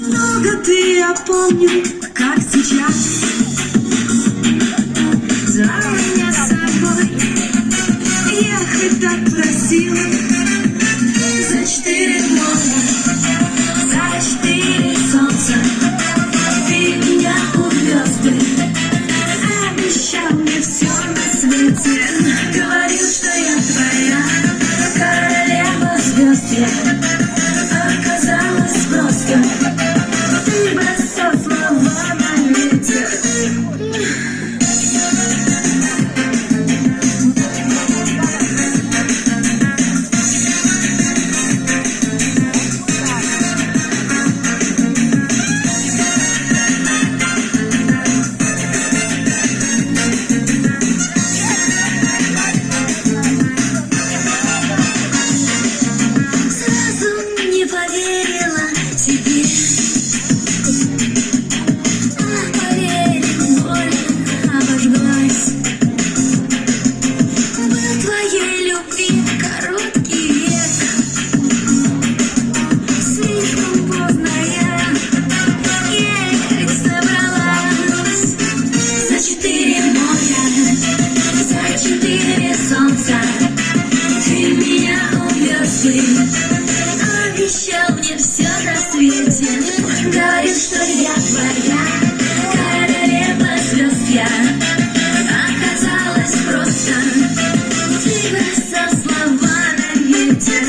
Много ты, я помню, как сейчас. Звал меня с собой, ехать так просила. За 4 моря, за 4 солнца ты меня увез бы. Обещал мне все на свете, говорил, что я твоя королева звезд. Я оказалась просто, ты бросал слова на ветер. Ты меня увез бы, обещал мне все на свете, говорил, что я твоя королева звезд. Я оказалась просто, ты бросал слова на ветер.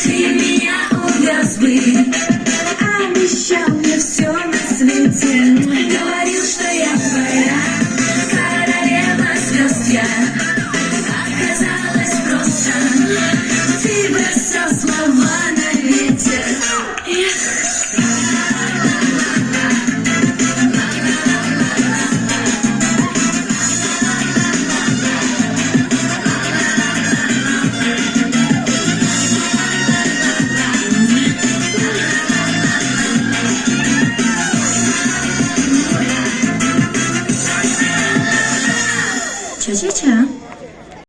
Ты меня увез бы, обещал мне все на свете, говорил, что я твоя королева звезд. Я оказалась просто, ты бросал слова на ветер. Четыре.